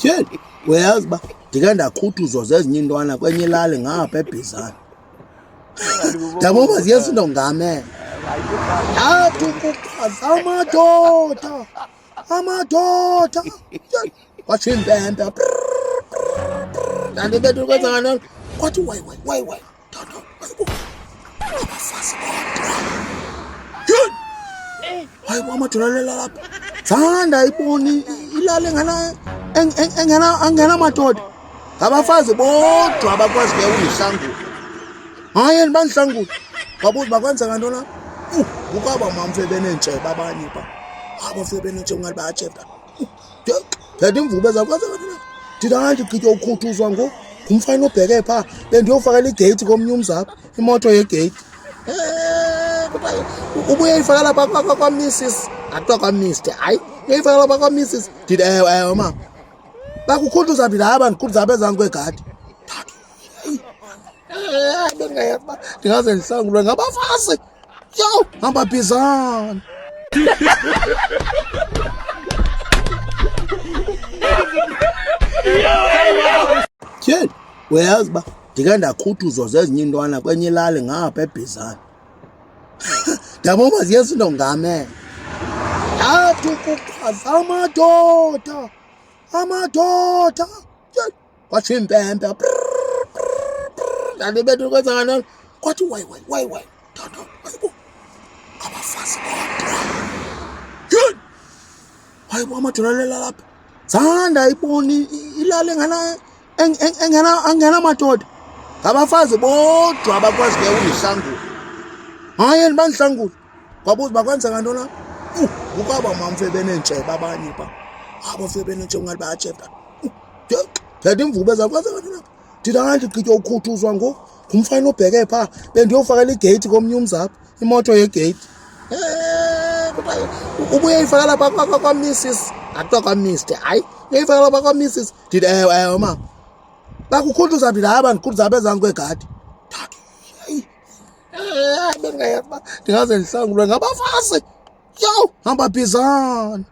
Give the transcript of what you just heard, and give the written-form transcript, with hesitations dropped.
Tyhini, uyazi uba ndike ndakhuthuzwa zezinye intwana kwenye ilali ngapha eBhizana. Ndabona uba ziye sindongamele. Athi ukuchaza amadoda. Kwatsho impempe. Ndandibethe ukwenza ngantoni? Kwathi wayi. Dodo, abafazi bodwa. Tyhini! Hayi, amadoda alela lapha. Zange ndayibona ilali engenamadoda. Ngabafazi bodwa abakwaziyo undihlangula. Hayi, bandihlangula. Wabuza bakwenza ngantoni apha? Ukaba mamfe benentsheba abanye pha. Abafike benentsheba ungathi bayatsheba. Phethe imvubu ezakwenza ngantoni? Ndithi hayi, ndigqitywa ukhuthuzwa ngoku. Ngumfana obheke phaa. Bendiyofakela igeyithi komnye umzapha, imoto yegeyithi. Ubuye ifaka lapha kwaMrs. Akuthiwa kwaMr. Hayi, uyayifaka lapha kwaMrs. Ndithi ewe mama. Bakukhuthuza phi la bandikhuthuza apha ezantsi kwegadi? Bendingayazi uba ndingaze ndihlangulwe ngabafazi. Yho, hamba Bhizana. Tyhini, uyazi uba ndike ndakhuthuzwa zezinye intwana kwenye ilali ngapha eBhizana. Ndabona uba ziye sindongamele. Athi ukuchaza amadoda. Tyhini, kwatsho impempe. Ndandibethe ukwenza ngantoni? Kwathi wayi. Dodo, abafazi bodwa. Tyhini! Hayi, amadoda alela lapha. Zange ndayibona ilali engenamadoda. Ngabafazi bodwa abakwaziyo undihlangula. Hayi, bandihlangula. Wabuza bakwenza ngantoni apha? Ukaba mamfe benentsheba abanye pha. Abafike benentsheba ungathi bayatsheba. Phethe imvubu ezakwenza ngantoni apha? Ndithi hayi, ndigqitywa ukhuthuzwa ngoku. Ngumfana obheke phaa. Bendiyofakela igeyithi komnye umzapha, imoto yegeyithi. Ubuye ifaka lapha kwaMrs. Akuthiwa kwaMr. Hayi, uyayifaka lapha kwaMrs. Ndithi ewe mama. Bakukhuthuza phi la bandikhuthuza apha ezantsi kwegadi? Bendingayazi uba ndingaze ndihlangulwe ngabafazi. Yho, hamba Bhizana.